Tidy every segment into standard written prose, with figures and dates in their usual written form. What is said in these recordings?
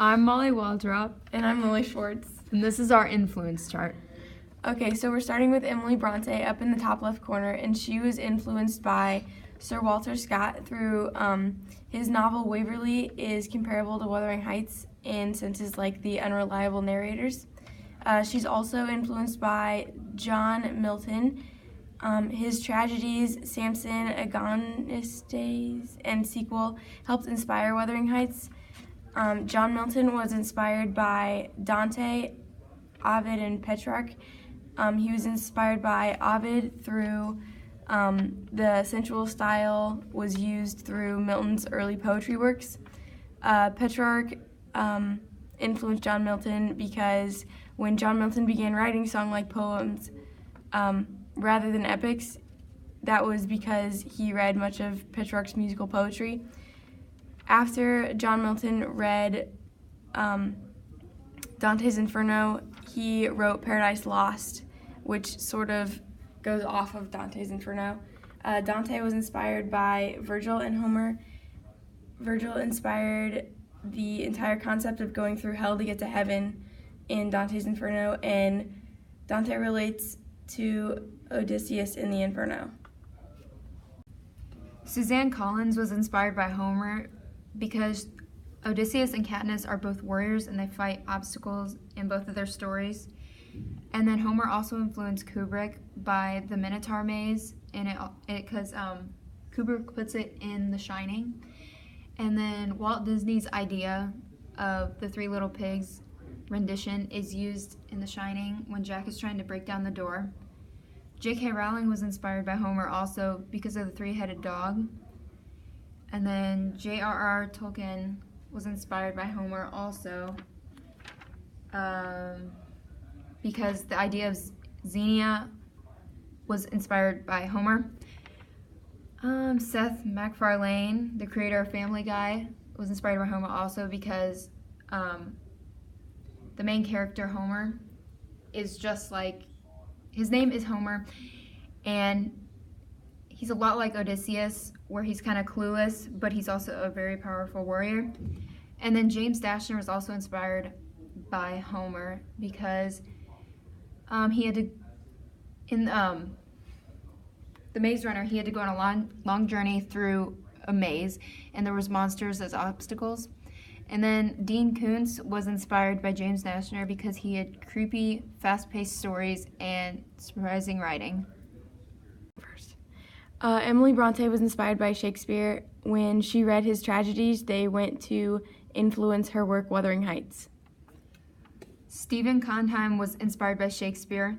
I'm Molly Waldrop, And I'm Lily Schwarz. and this is our influence chart. Okay, so we're starting with Emily Bronte up in the top left corner, and she was influenced by Sir Walter Scott through his novel Waverley is comparable to Wuthering Heights in senses like the unreliable narrators. She's also influenced by John Milton. His tragedies, Samson, Agonistes, and sequel helped inspire Wuthering Heights. John Milton was inspired by Dante, Ovid, and Petrarch. He was inspired by Ovid through the sensual style was used through Milton's early poetry works. Petrarch influenced John Milton because when John Milton began writing song-like poems rather than epics, that was because he read much of Petrarch's musical poetry. After John Milton read Dante's Inferno, he wrote Paradise Lost, which sort of goes off of Dante's Inferno. Dante was inspired by Virgil and Homer. Virgil inspired the entire concept of going through hell to get to heaven in Dante's Inferno, and Dante relates to Odysseus in the Inferno. Suzanne Collins was inspired by Homer because Odysseus and Katniss are both warriors and they fight obstacles in both of their stories. And then Homer also influenced Kubrick by the Minotaur maze, and because Kubrick puts it in The Shining. And then Walt Disney's idea of the Three Little Pigs rendition is used in The Shining when Jack is trying to break down the door. J.K. Rowling was inspired by Homer also because of the three-headed dog. And then J.R.R. Tolkien was inspired by Homer also because the idea of Xenia was inspired by Homer. Seth MacFarlane, the creator of Family Guy, was inspired by Homer also because the main character, Homer, is just like, his name is Homer, and he's a lot like Odysseus, where he's kind of clueless, but he's also a very powerful warrior. And then James Dashner was also inspired by Homer because he had to, in the Maze Runner, he had to go on a long journey through a maze, and there was monsters as obstacles. And then Dean Koontz was inspired by James Dashner because he had creepy, fast-paced stories and surprising writing. Emily Bronte was inspired by Shakespeare. When she read his tragedies, they went to influence her work Wuthering Heights. Stephen Sondheim was inspired by Shakespeare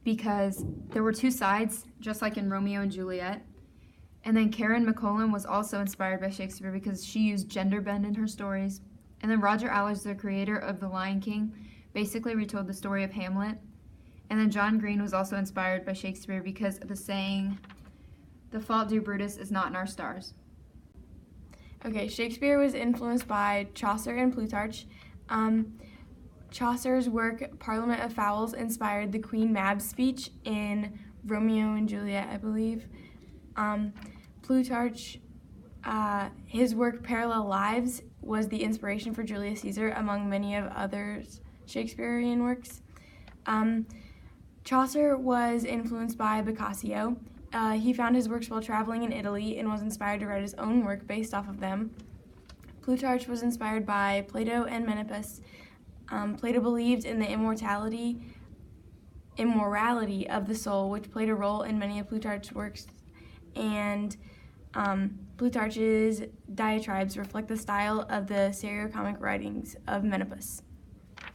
because there were two sides, just like in Romeo and Juliet. And then Karen McCollum was also inspired by Shakespeare because she used gender bend in her stories. And then Roger Allers, the creator of The Lion King, basically retold the story of Hamlet. And then John Green was also inspired by Shakespeare because of the saying, "The fault due Brutus is not in our stars." Okay, Shakespeare was influenced by Chaucer and Plutarch. Chaucer's work, Parliament of Fowls, inspired the Queen Mab's speech in Romeo and Juliet, I believe. Plutarch, his work, Parallel Lives, was the inspiration for Julius Caesar, among many of others Shakespearean works. Chaucer was influenced by Boccaccio. He found his works while traveling in Italy and was inspired to write his own work based off of them. Plutarch was inspired by Plato and Menippus. Plato believed in the immorality of the soul, which played a role in many of Plutarch's works, and Plutarch's diatribes reflect the style of the seriocomic writings of Menippus.